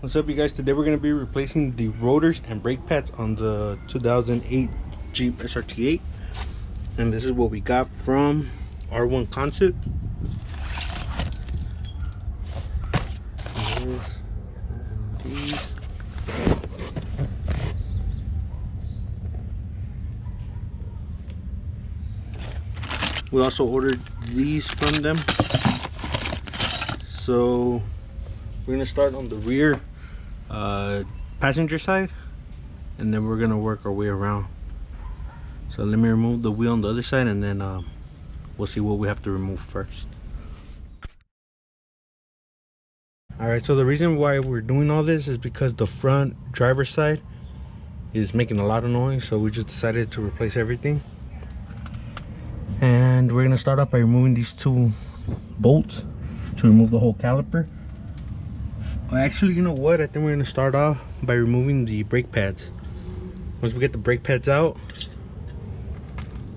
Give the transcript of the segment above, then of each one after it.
What's up, you guys? Today we're going to be replacing the rotors and brake pads on the 2008 Jeep SRT8, and this is what we got from R1 Concept. And these. We also ordered these from them. So we're going to start on the rear passenger side, and then we're going to work our way around. So let me remove the wheel on the other side, and then we'll see what we have to remove first. Alright, so the reason why we're doing all this is because the front driver's side is making a lot of noise, so we just decided to replace everything. And we're going to start off by removing these two bolts to remove the whole caliper. Actually, you know what? I think we're going to start off by removing the brake pads. Once we get the brake pads out,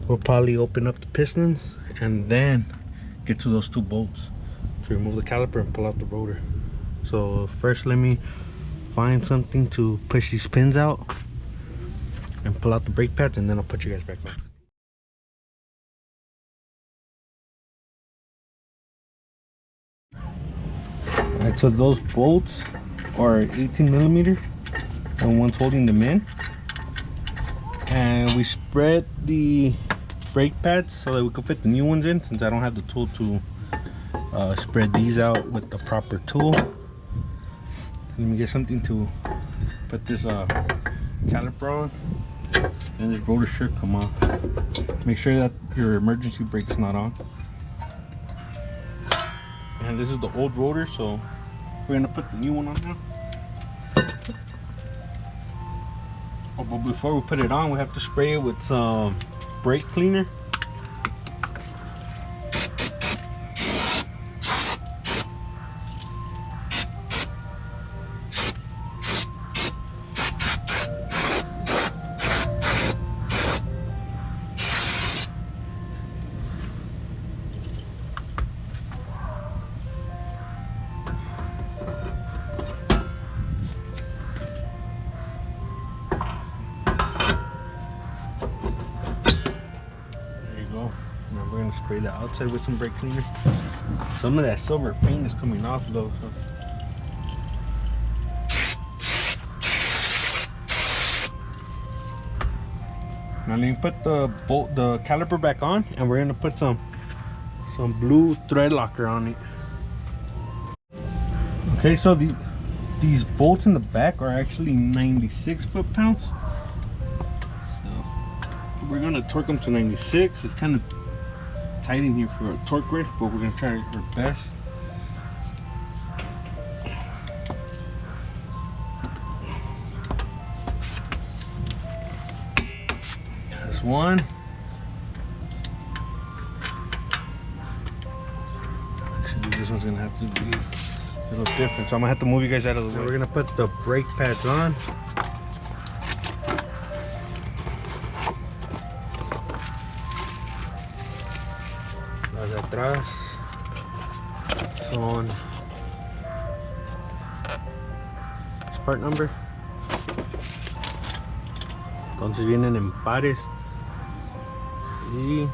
we'll probably open up the pistons and then get to those two bolts to remove the caliper and pull out the rotor. So first, let me find something to push these pins out and pull out the brake pads, and then I'll put you guys back on. Alright, so those bolts are 18mm and one's holding them in, and we spread the brake pads so that we can fit the new ones in, since I don't have the tool to spread these out with the proper tool. Let me get something to put this caliper on, and this rotor should come off. Make sure that your emergency brake is not on. And this is the old rotor, so we're gonna put the new one on now. Oh, but before we put it on, we have to spray it with some brake cleaner. We're gonna spray the outside with some brake cleaner. Some of that silver paint is coming off though. Now let me put the caliper back on, and we're gonna put some blue thread locker on it. Okay, so these bolts in the back are actually 96 foot-pounds. So we're gonna torque them to 96. It's kind of tight in here for a torque wrench, but we're gonna try our best. That's one. Actually, this one's gonna have to be a little different, so I'm gonna have to move you guys out of the way. We're gonna put the brake pads on. Las de atrás son part number, entonces vienen en pares y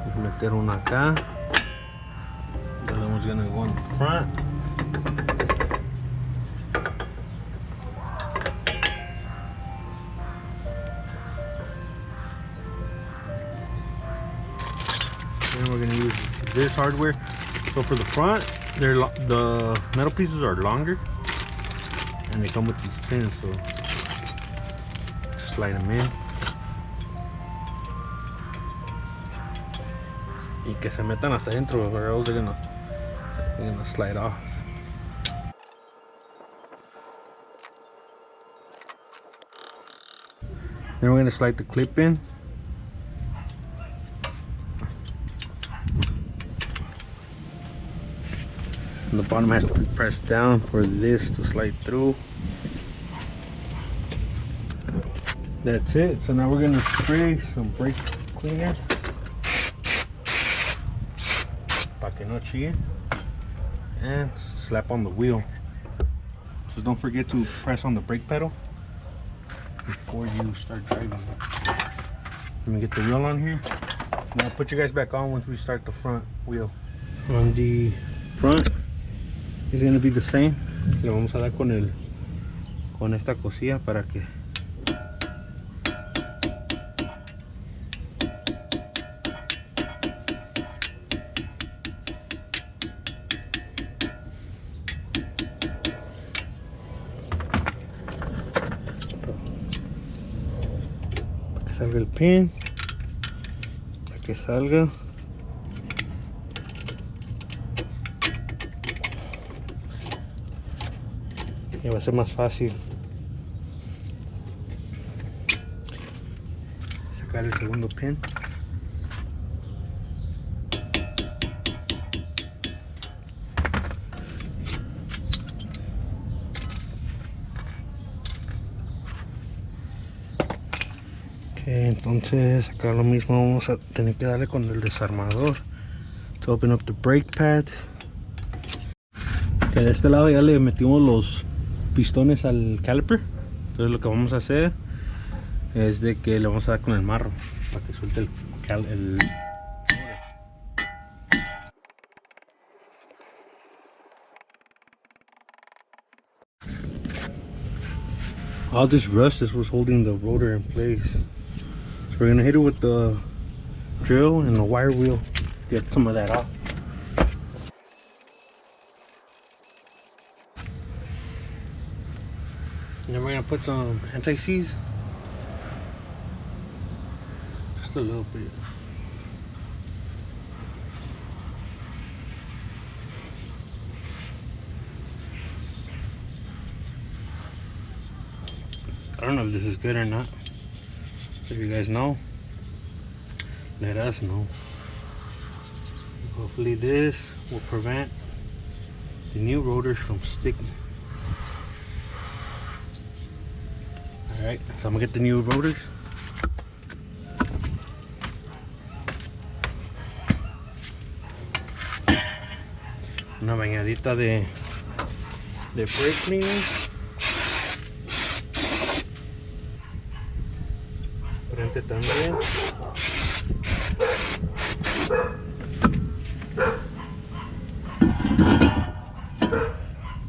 vamos a meter una acá. The other one's gonna go in the front. And we're going to use this hardware. So for the front, the metal pieces are longer, and they come with these pins, so slide them in y que se metan hasta dentro, or else they're gonna slide off. Then we're going to slide the clip in. And the bottom has to be pressed down for this to slide through. That's it. So now we're gonna spray some brake cleaner. Pa que no chille. And slap on the wheel. Just don't forget to press on the brake pedal before you start driving. Let me get the wheel on here. And I'll put you guys back on once we start the front wheel. On the front is gonna be the same. Le vamos a dar con esta cosilla para que salga el pin, para que salga. Y va a ser más fácil sacar el segundo pin. Entonces acá lo mismo, vamos a tener que darle con el desarmador to open up the brake pad. Que de este lado ya le metimos los pistones al caliper. Entonces lo que vamos a hacer es de que le vamos a dar con el marro para que suelte el all this rust is what's holding the rotor in place. So we're gonna hit it with the drill and the wire wheel, get some of that off. And then we're gonna put some anti-seize, just a little bit. I don't know if this is good or not. If you guys know, let us know. Hopefully this will prevent the new rotors from sticking. Alright, so I'm gonna get the new rotors. Una bañadita de brake cleaner. Frente también.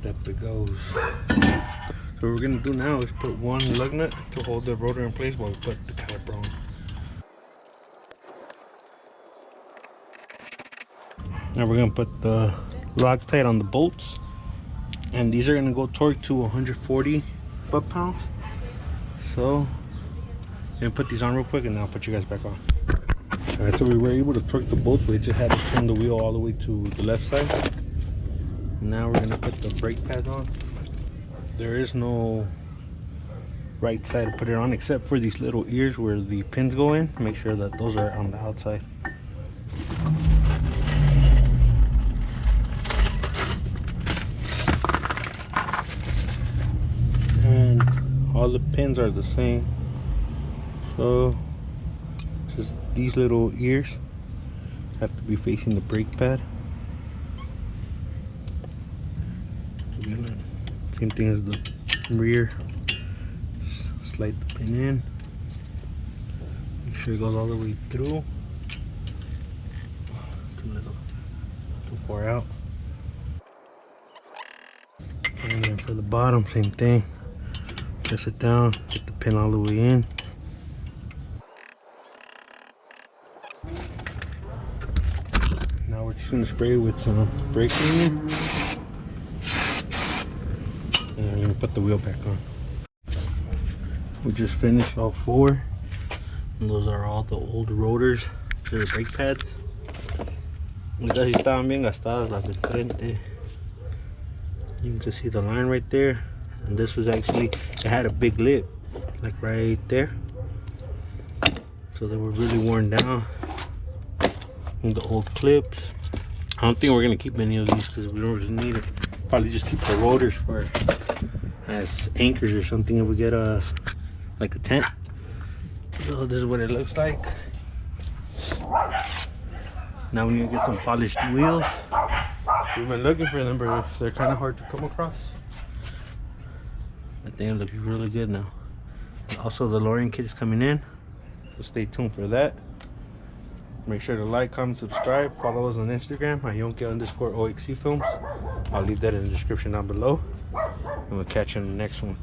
Up it goes. So what we're gonna do now is put one lug nut to hold the rotor in place while we put the caliper on. Now we're gonna put the Loctite on the bolts, and these are gonna go torque to 140 foot-pounds. So I'm gonna put these on real quick and then I'll put you guys back on. Alright, so we were able to torque the bolts. We just had to turn the wheel all the way to the left side. Now we're gonna put the brake pads on. There is no right side to put it on except for these little ears where the pins go in. Make sure that those are on the outside. And all the pins are the same. So just these little ears have to be facing the brake pad. Same thing as the rear. Just slide the pin in. Make sure it goes all the way through. Too far out. And then for the bottom, same thing. Press it down, get the pin all the way in. Now we're just gonna spray with some brake cleaner. And I'm gonna put the wheel back on. We just finished all four. And those are all the old rotors. They're brake pads. Estas sí estaban bien gastadas, las del frente. You can see the line right there. And this was actually, it had a big lip, like right there. So they were really worn down. And the old clips. I don't think we're gonna keep any of these because we don't really need it. Probably just keep the rotors for as anchors or something if we get like a tent. So this is what it looks like. Now we need to get some polished wheels. We've been looking for them, but they're kind of hard to come across. I think they look really good now. And also the lowering kit is coming in, so stay tuned for that. Make sure to like, comment, subscribe, follow us on Instagram, @Yonke_OXC Films. I'll leave that in the description down below. And we'll catch you in the next one.